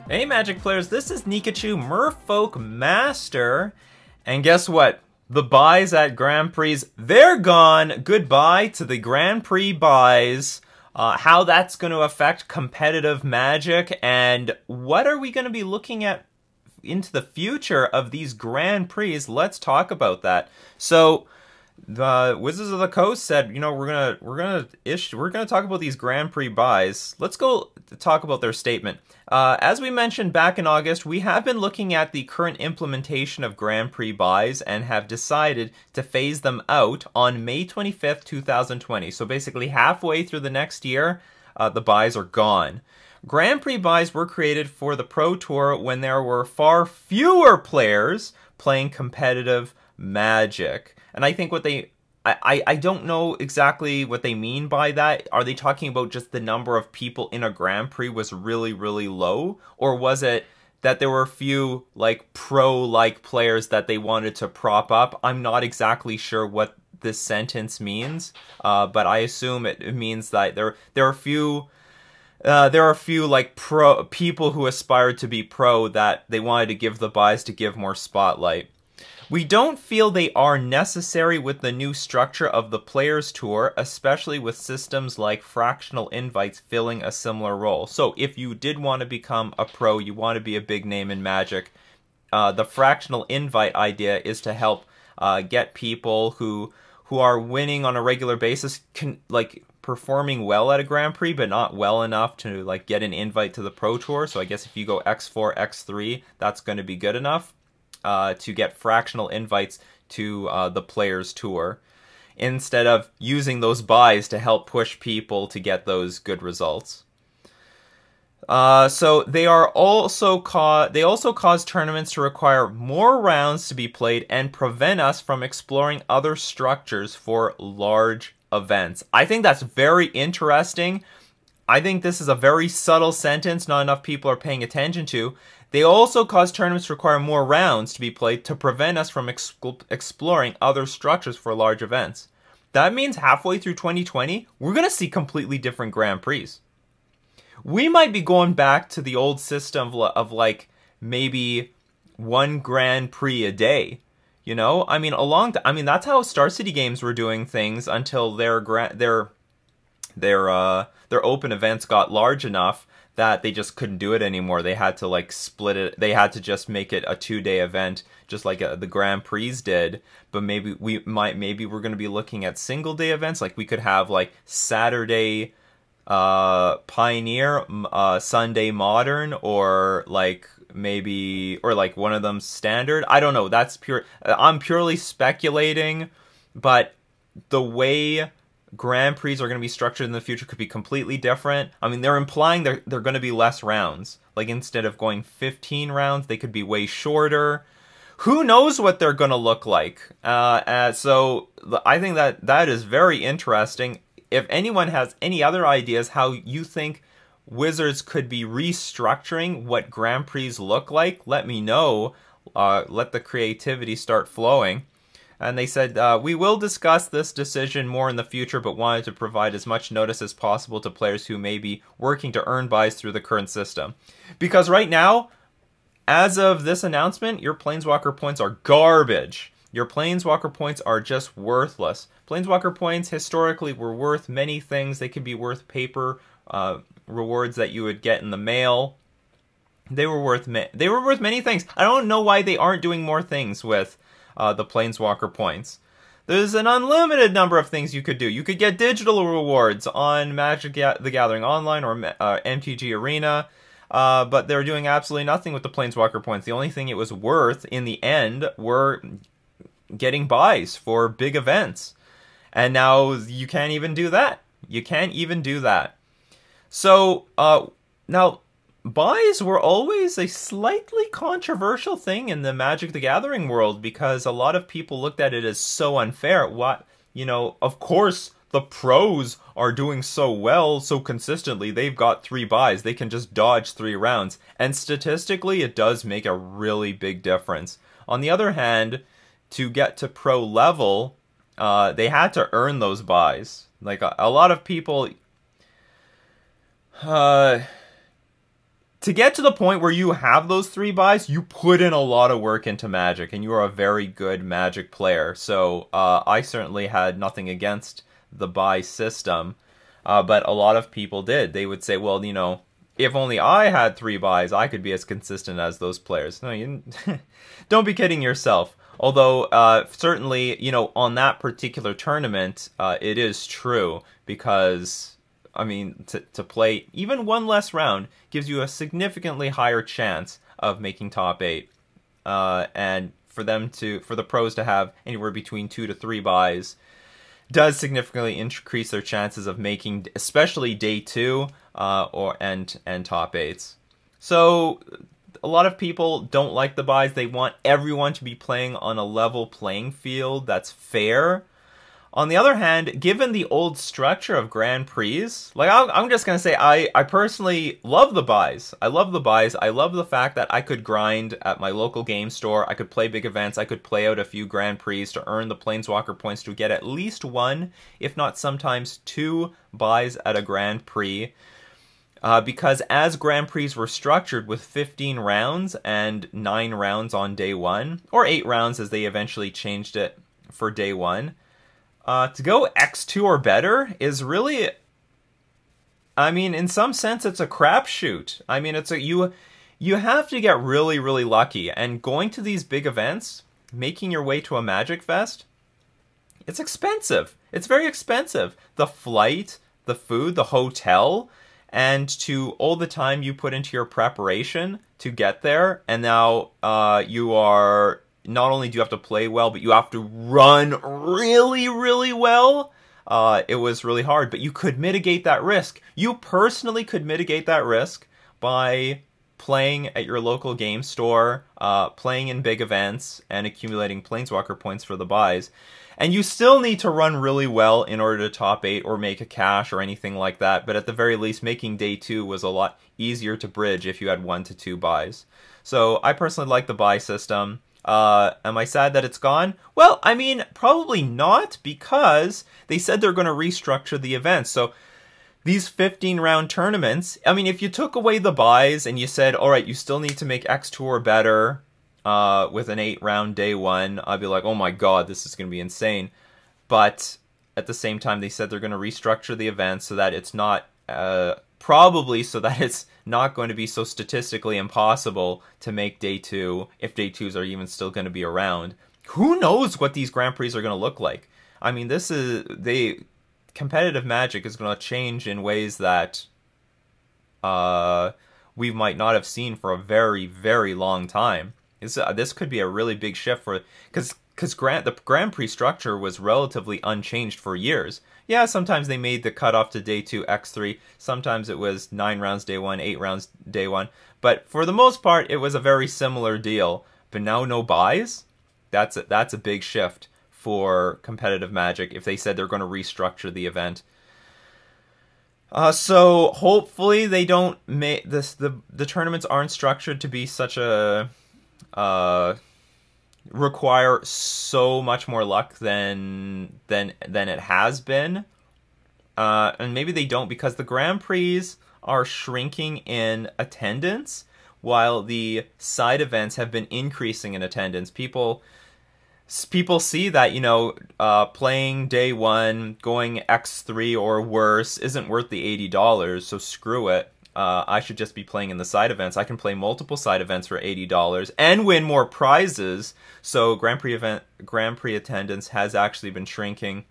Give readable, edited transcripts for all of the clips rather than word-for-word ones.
Hey Magic players, this is Nikachu, Merfolk Master, and guess what? The buys at Grand Prix, they're gone. Goodbye to the Grand Prix buys. How that's going to affect competitive Magic, and what are we going to be looking at into the future of these Grand Prix? Let's talk about that. So, the Wizards of the Coast said, you know, we're gonna talk about these Grand Prix buys. Let's go talk about their statement. As we mentioned back in August, we have been looking at the current implementation of Grand Prix buys and have decided to phase them out on May 25th, 2020. So basically halfway through the next year, the buys are gone. Grand Prix buys were created for the Pro Tour when there were far fewer players playing competitive Magic. And I think what I don't know exactly what they mean by that. Are they talking about just the number of people in a Grand Prix was really, really low? Or was it that there were a few, like, pro-like players that they wanted to prop up? I'm not exactly sure what this sentence means, but I assume it means that there are a few like pro people who aspired to be pro that they wanted to give the buys to give more spotlight. We don't feel they are necessary with the new structure of the Players Tour, especially with systems like fractional invites filling a similar role. So if you did want to become a pro, you want to be a big name in Magic, the fractional invite idea is to help get people who are winning on a regular basis, like performing well at a Grand Prix, but not well enough to like get an invite to the Pro Tour. So I guess if you go X4, X3, that's going to be good enough to get fractional invites to the Players Tour, instead of using those buys to help push people to get those good results. So they also cause tournaments to require more rounds to be played and prevent us from exploring other structures for large events. I think that's very interesting. I think this is a very subtle sentence not enough people are paying attention to. They also cause tournaments to require more rounds to be played to prevent us from exploring other structures for large events. That means halfway through 2020, we're going to see completely different Grand Prix. We might be going back to the old system of like maybe one Grand Prix a day. You know, I mean, that's how Star City Games were doing things until their open events got large enough that they just couldn't do it anymore. They had to like split it. They had to just make it a 2-day event, just like the Grand Prix did. But maybe we're going to be looking at single-day events. Like we could have like Saturday Pioneer, Sunday Modern, or like like one of them Standard. I don't know. That's pure. I'm purely speculating, but the way Grand Prix are going to be structured in the future could be completely different. I mean, they're implying they're going to be less rounds. Like instead of going 15 rounds, they could be way shorter. Who knows what they're going to look like? So I think that is very interesting. If anyone has any other ideas how you think Wizards could be restructuring what Grand Prix look like, let me know. Let the creativity start flowing. And they said, we will discuss this decision more in the future, but wanted to provide as much notice as possible to players who may be working to earn buys through the current system. Because right now, as of this announcement, your Planeswalker points are garbage. Your Planeswalker points are just worthless. Planeswalker points historically were worth many things. They could be worth paper rewards that you would get in the mail. They were worth many things. I don't know why they aren't doing more things with the Planeswalker points. There's an unlimited number of things you could do. You could get digital rewards on Magic the Gathering Online or MTG Arena, but they're doing absolutely nothing with the Planeswalker points. The only thing it was worth in the end were getting buys for big events. And now you can't even do that. You can't even do that. So, now, buys were always a slightly controversial thing in the Magic the Gathering world because a lot of people looked at it as so unfair. Of course, the pros are doing so well, so consistently. They've got 3 buys. They can just dodge 3 rounds. And statistically, it does make a really big difference. On the other hand, to get to pro level, they had to earn those buys. Like a lot of people... to get to the point where you have those 3 buys, you put in a lot of work into Magic, and you are a very good Magic player. So I certainly had nothing against the buy system, but a lot of people did. They would say, well, you know, if only I had 3 buys, I could be as consistent as those players. No, you don't be kidding yourself. Although, certainly, you know, on that particular tournament, it is true, because I mean, to play even one less round gives you a significantly higher chance of making top 8. And for the pros to have anywhere between 2 to 3 buys does significantly increase their chances of making, especially day 2 and top 8s. So a lot of people don't like the buys. They want everyone to be playing on a level playing field that's fair. On the other hand, given the old structure of Grand Prix, like I'm just going to say I personally love the buys. I love the buys. I love the fact that I could grind at my local game store. I could play big events. I could play out a few Grand Prix to earn the Planeswalker points to get at least 1, if not sometimes 2 buys at a Grand Prix. Because as Grand Prix were structured with 15 rounds and 9 rounds on day 1, or 8 rounds as they eventually changed it for day 1, to go X2 or better is really, I mean, in some sense, it's a crapshoot. I mean, you have to get really, really lucky. And going to these big events, making your way to a Magic Fest, it's expensive. It's very expensive. The flight, the food, the hotel, and to all the time you put into your preparation to get there. And now you are... Not only do you have to play well, but you have to run really, really well. It was really hard, but you could mitigate that risk. You personally could mitigate that risk by playing at your local game store, playing in big events, and accumulating Planeswalker points for the buys. And you still need to run really well in order to top 8 or make a cash or anything like that. But at the very least, making day 2 was a lot easier to bridge if you had 1 to 2 buys. So I personally like the buy system. Am I sad that it's gone? Well, I mean, probably not, because they said they're going to restructure the event. So these 15-round tournaments, I mean, if you took away the buys and you said, all right, you still need to make X2 or better with an 8-round day 1, I'd be like, oh my god, this is going to be insane. But at the same time, they said they're going to restructure the event so that it's not... probably so that it's not going to be so statistically impossible to make day 2, if day 2s are even still going to be around. Who knows what these Grand Prix are going to look like? I mean, competitive Magic is going to change in ways that we might not have seen for a very, very long time. This could be a really big shift for... Because the Grand Prix structure was relatively unchanged for years. Yeah, sometimes they made the cutoff to day 2 X3. Sometimes it was 9 rounds day 1, 8 rounds day 1. But for the most part, it was a very similar deal. But now no buys? That's a big shift for competitive Magic if they said they're going to restructure the event. So hopefully they don't make this. The tournaments aren't structured to be such a require so much more luck than it has been, and maybe they don't, because the Grand Prix are shrinking in attendance while the side events have been increasing in attendance. People see that, you know, playing day 1, going X3 or worse isn't worth the $80, so screw it. I should just be playing in the side events. I can play multiple side events for $80 and win more prizes. So Grand Prix attendance has actually been shrinking,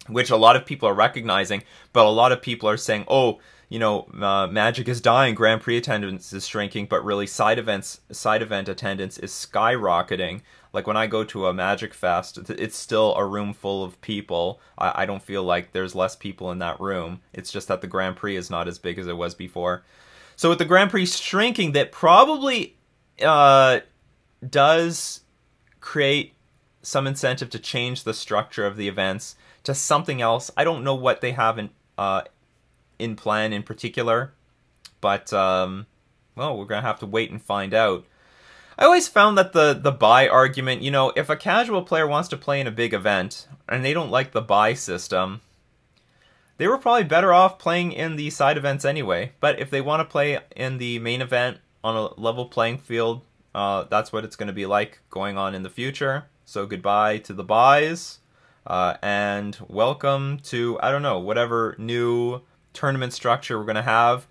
which a lot of people are recognizing. But a lot of people are saying, "Oh, you know, Magic is dying. Grand Prix attendance is shrinking." But really, side event attendance is skyrocketing. Like when I go to a Magic Fest, it's still a room full of people. I don't feel like there's less people in that room. It's just that the Grand Prix is not as big as it was before. So with the Grand Prix shrinking, that probably does create some incentive to change the structure of the events to something else. I don't know what they have in plan in particular, but well, we're gonna have to wait and find out. I always found that the buy argument, you know, if a casual player wants to play in a big event and they don't like the buy system, they were probably better off playing in the side events anyway. But if they want to play in the main event on a level playing field, that's what it's going to be like going on in the future. So goodbye to the buys, and welcome to, I don't know, whatever new tournament structure we're going to have.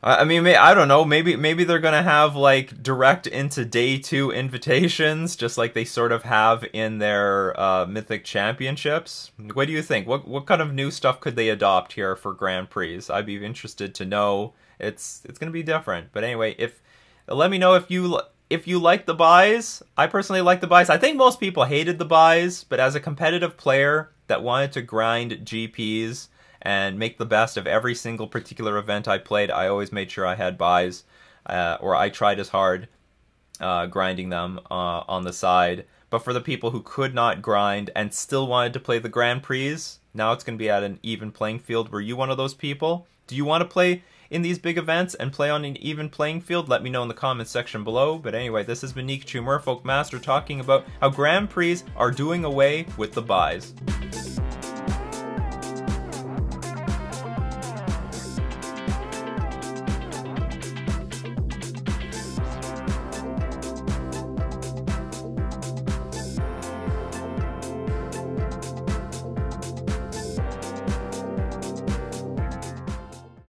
I mean, I don't know, maybe they're going to have like direct into day 2 invitations, just like they sort of have in their Mythic Championships. What do you think? What kind of new stuff could they adopt here for Grand Prix? I'd be interested to know. It's going to be different. But anyway, let me know if you like the buys. I personally like the buys. I think most people hated the buys, but as a competitive player that wanted to grind GPs and make the best of every single particular event I played, I always made sure I had buys, or I tried as hard grinding them on the side. But for the people who could not grind and still wanted to play the Grand Prix, now it's going to be at an even playing field. Were you one of those people? Do you want to play in these big events and play on an even playing field? Let me know in the comments section below. But anyway, this has been Nikachu, Merfolk Master, talking about how Grand Prix are doing away with the buys.